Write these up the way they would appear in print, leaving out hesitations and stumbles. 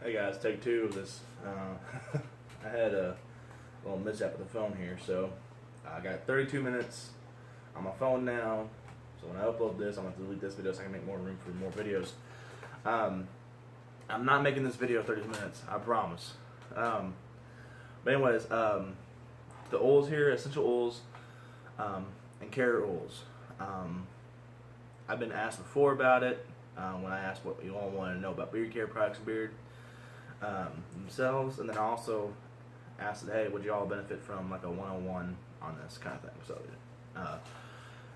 Hey guys, take two of this. I had a little mishap with the phone here, so I got 32 minutes on my phone now. So when I upload this, I'm going to delete this video so I can make more room for more videos. I'm not making this video 30 minutes, I promise. But anyways, the oils here, essential oils, and carrier oils. I've been asked before about it when I asked what you all want to know about beard care products and beard themselves, and then I also asked, hey, would you all benefit from like a 101 on this kind of thing? So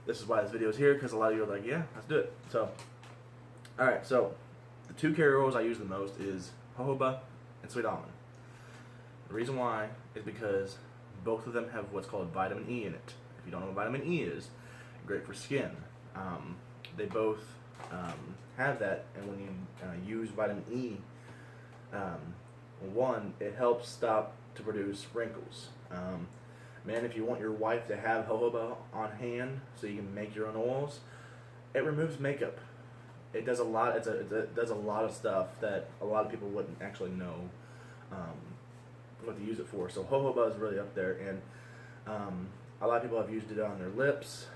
this is why this video is here, because a lot of you are like, yeah, let's do it. So alright, so the two carrier oils I use the most is jojoba and sweet almond. The reason why is because both of them have what's called vitamin E in it. If you don't know what vitamin E is, great for skin. They both have that, and when you use vitamin E, one, it helps stop to produce wrinkles. Man, if you want your wife to have jojoba on hand so you can make your own oils, it removes makeup. It does a lot. It does a lot of stuff that a lot of people wouldn't actually know what to use it for. So jojoba is really up there, and a lot of people have used it on their lips.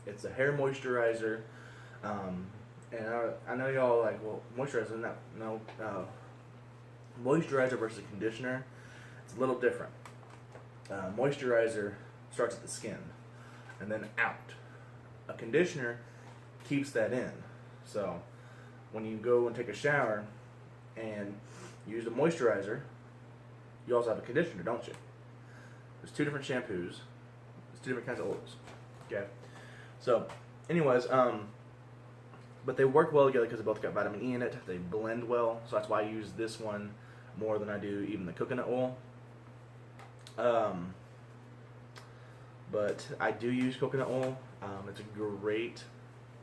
It's a hair moisturizer, and I know y'all like, well, moisturizer, no, moisturizer versus conditioner, it's a little different. Moisturizer starts at the skin and then out. A conditioner keeps that in. So when you go and take a shower and use a moisturizer, you also have a conditioner, don't you? There's two different shampoos. There's two different kinds of oils. Okay. So, anyways, but they work well together because they both got vitamin E in it. They blend well, so that's why I use this one more than I do even the coconut oil. But I do use coconut oil.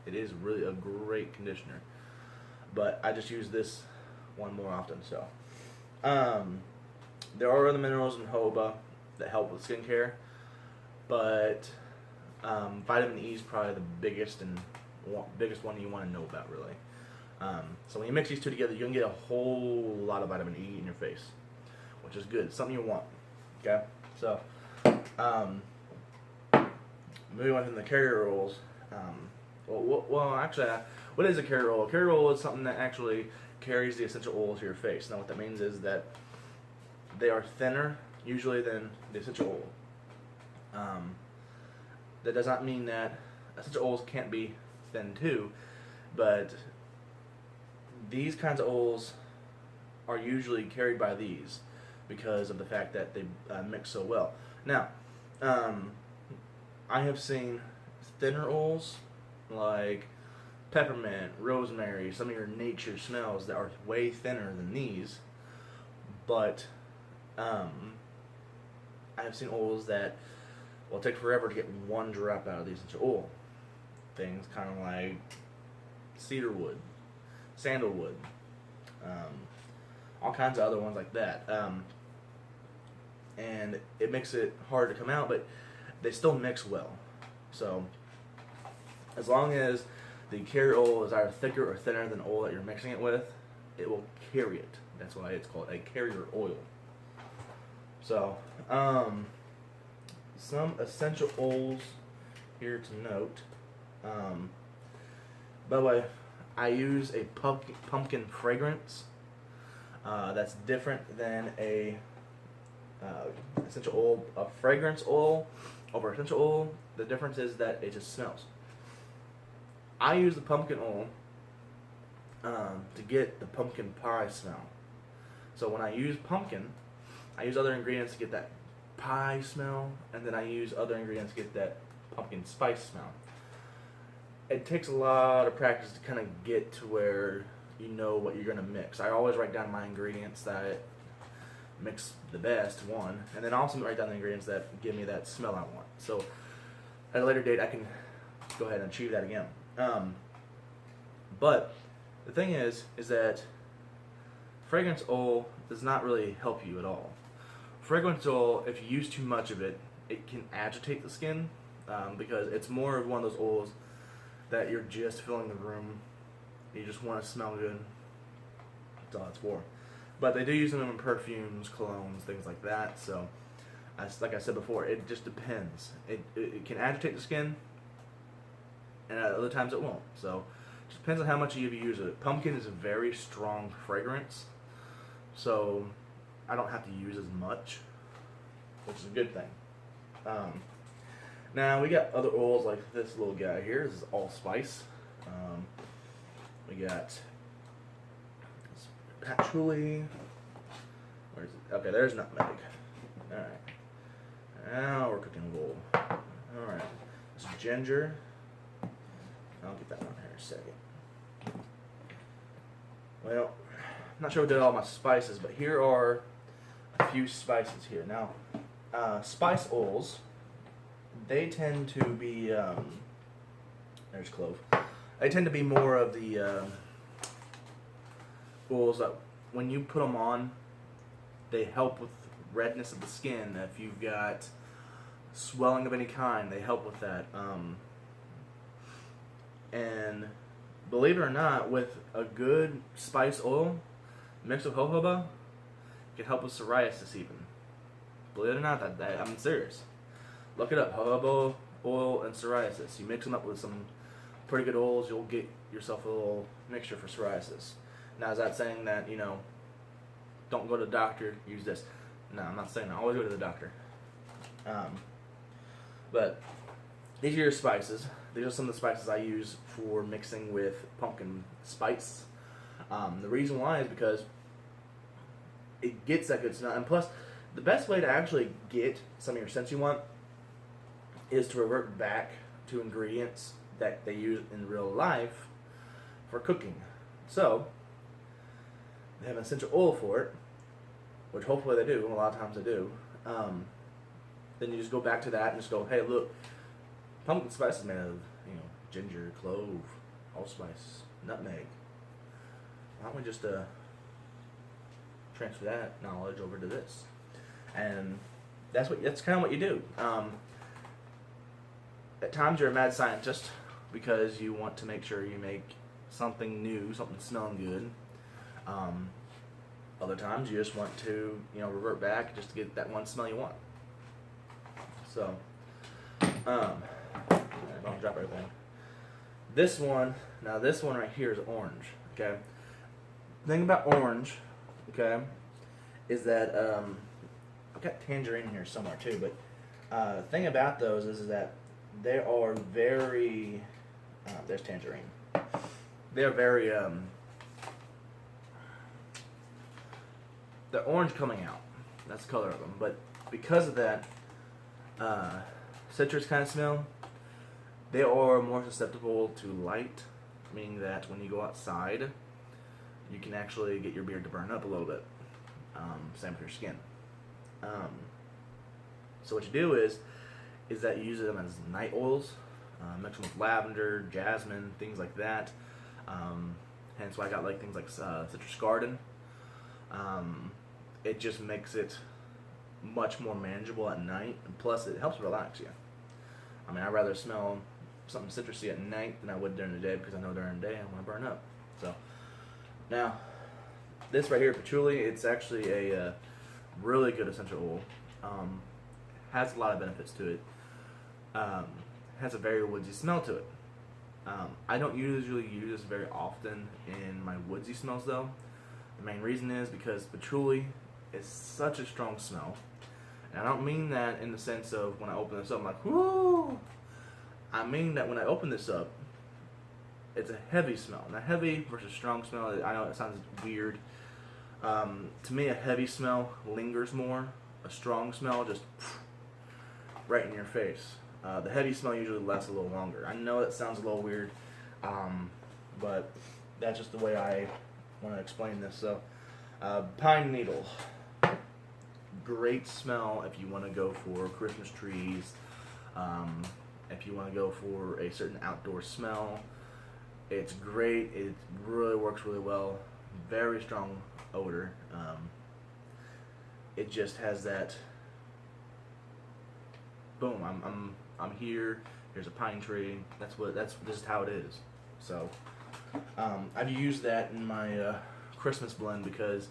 It is really a great conditioner. But I just use this one more often. So, there are other minerals in jojoba that help with skincare, but vitamin E is probably the biggest one you want to know about, really. So when you mix these two together, you can get a whole lot of vitamin E in your face, which is good. It's something you want. Okay, so moving on to the carrier oils. Well, actually, what is a carrier oil? A carrier oil is something that actually carries the essential oil to your face. Now, what that means is that they are thinner, usually, than the essential oil. That does not mean that essential oils can't be thin too, but these kinds of oils are usually carried by these because of the fact that they mix so well. Now, I have seen thinner oils like peppermint, rosemary, some of your nature smells that are way thinner than these, but I have seen oils that will take forever to get one drop out of the essential oil. Things kind of like cedarwood, sandalwood, all kinds of other ones like that. And it makes it hard to come out, but they still mix well. So as long as the carrier oil is either thicker or thinner than the oil that you're mixing it with, it will carry it. That's why it's called a carrier oil. So, some essential oils here to note. By the way, I use a pumpkin fragrance. That's different than a essential oil. A fragrance oil over essential oil, the difference is that it just smells. I use the pumpkin oil to get the pumpkin pie smell. So when I use pumpkin, I use other ingredients to get that pie smell, and then I use other ingredients to get that pumpkin spice smell. It takes a lot of practice to kind of get to where you know what you're going to mix. I always write down my ingredients that mix the best, one, and then also write down the ingredients that give me that smell I want. So at a later date, I can go ahead and achieve that again. But the thing is that fragrance oil does not really help you at all. Fragrance oil, if you use too much of it, it can agitate the skin because it's more of one of those oils that you're just filling the room. You just want to smell good. That's all it's for. But they do use them in perfumes, colognes, things like that. So, like I said before, it just depends. It can agitate the skin, and at other times it won't. So, it just depends on how much you use it. Pumpkin is a very strong fragrance, so I don't have to use as much, which is a good thing. Now we got other oils like this little guy here. This is allspice. We got patchouli. Where's it? Okay, there's nutmeg. All right. Now we're cooking gold. All right. This is ginger. I'll get that on here in a second. Well, I'm not sure what did all my spices, but here are a few spices here. Now, spice oils, they tend to be, there's clove. They tend to be more of the oils that when you put them on, they help with redness of the skin. If you've got swelling of any kind, they help with that. And believe it or not, with a good spice oil mixed with jojoba, it can help with psoriasis even. Believe it or not, I'm serious. Look it up, jojoba oil and psoriasis. You mix them up with some pretty good oils, you'll get yourself a little mixture for psoriasis. Now, is that saying that, don't go to the doctor, use this? No, I'm not saying that. Always go to the doctor. But these are your spices. These are some of the spices I use for mixing with pumpkin spice. The reason why is because it gets that good smell. And plus, the best way to actually get some of your scents you want is to revert back to ingredients that they use in real life for cooking. So, they have an essential oil for it, which hopefully they do, and a lot of times they do. Then you just go back to that and just go, hey, look, pumpkin spice is made of, ginger, clove, allspice, nutmeg. Why don't we just transfer that knowledge over to this? And that's kind of what you do. At times you're a mad scientist because you want to make sure you make something new, something smelling good. Other times you just want to, revert back just to get that one smell you want. So, don't drop everything. This one right here is orange. Okay. The thing about orange, okay, is that I've got tangerine in here somewhere too. But the thing about those is that they are very. There's tangerine. They are very. They're orange coming out. That's the color of them. But because of that citrus kind of smell, they are more susceptible to light, meaning that when you go outside, you can actually get your beard to burn up a little bit. Same with your skin. So what you do is that you use them as night oils, mix them with lavender, jasmine, things like that. Hence why I got like things like Citrus Garden. It just makes it much more manageable at night, and plus it helps relax you. I mean, I'd rather smell something citrusy at night than I would during the day, because I know during the day I'm going to burn up. So, now, this right here, patchouli, it's actually a really good essential oil. Has a lot of benefits to it. Has a very woodsy smell to it. I don't usually use this very often in my woodsy smells though. The main reason is because patchouli is such a strong smell. And I don't mean that in the sense of when I open this up, I'm like, whoo! I mean that when I open this up, it's a heavy smell. Now, heavy versus strong smell, I know it sounds weird. To me, a heavy smell lingers more. A strong smell just right in your face. The heavy smell usually lasts a little longer. I know that sounds a little weird, but that's just the way I want to explain this. So, pine needle. Great smell if you want to go for Christmas trees, if you want to go for a certain outdoor smell. It's great. It really works really well. Very strong odor. It just has that boom. I'm here. Here's a pine tree. This is how it is. So I've used that in my Christmas blend because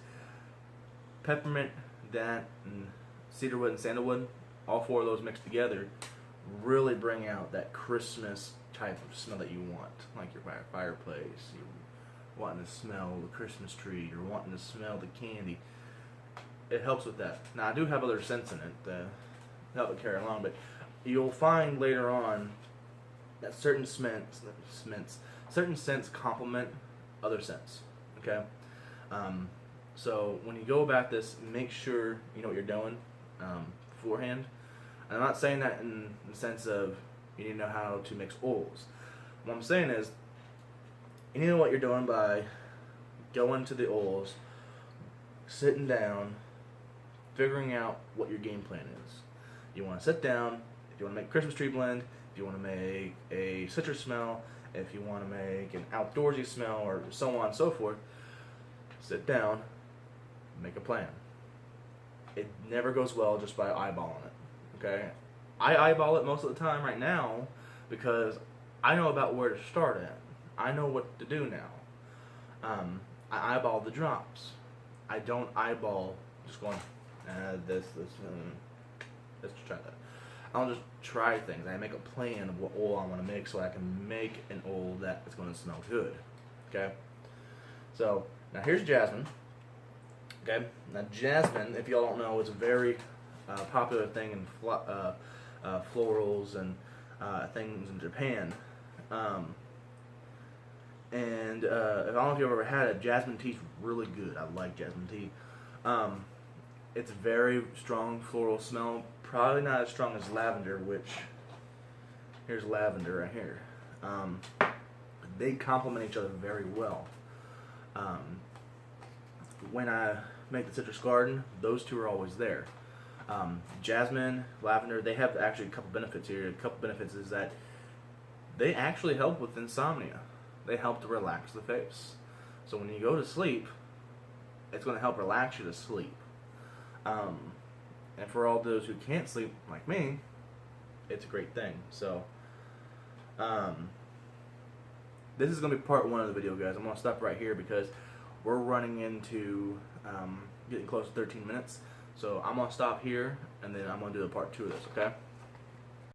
peppermint, that, and cedarwood and sandalwood, all four of those mixed together, really bring out that Christmas type of smell that you want. Like you're by a fireplace, you're wanting to smell the Christmas tree, you're wanting to smell the candy. It helps with that. Now I do have other scents in it to help it carry along, but you'll find later on that certain scents complement other scents. Okay, so when you go about this, make sure you know what you're doing beforehand. And I'm not saying that in the sense of you need to know how to mix oils. What I'm saying is you need to know what you're doing by going to the oils, sitting down, figuring out what your game plan is. You want to sit down, if you want to make a Christmas tree blend, if you want to make a citrus smell, if you want to make an outdoorsy smell, or so on and so forth, sit down, make a plan. It never goes well just by eyeballing it, okay? I eyeball it most of the time right now because I know about where to start at. I know what to do now. I eyeball the drops. I don't eyeball just going, let's try that. I'll just try things. I make a plan of what oil I want to make so I can make an oil that is going to smell good. Okay? So, now here's jasmine. Okay? Now jasmine, if y'all don't know, is a very popular thing in florals and things in Japan. And I don't know if you've ever had it, jasmine tea is really good. I like jasmine tea. It's a very strong floral smell. Probably not as strong as lavender, which, here's lavender right here. They complement each other very well. When I make the citrus garden, those two are always there. Jasmine, lavender, they have actually a couple benefits here. A couple benefits is that they actually help with insomnia. They help to relax the face. So when you go to sleep, it's going to help relax you to sleep. And for all those who can't sleep, like me, it's a great thing. So, this is going to be part 1 of the video, guys. I'm going to stop right here because we're running into getting close to 13 minutes. So I'm going to stop here, and then I'm going to do the part 2 of this, okay?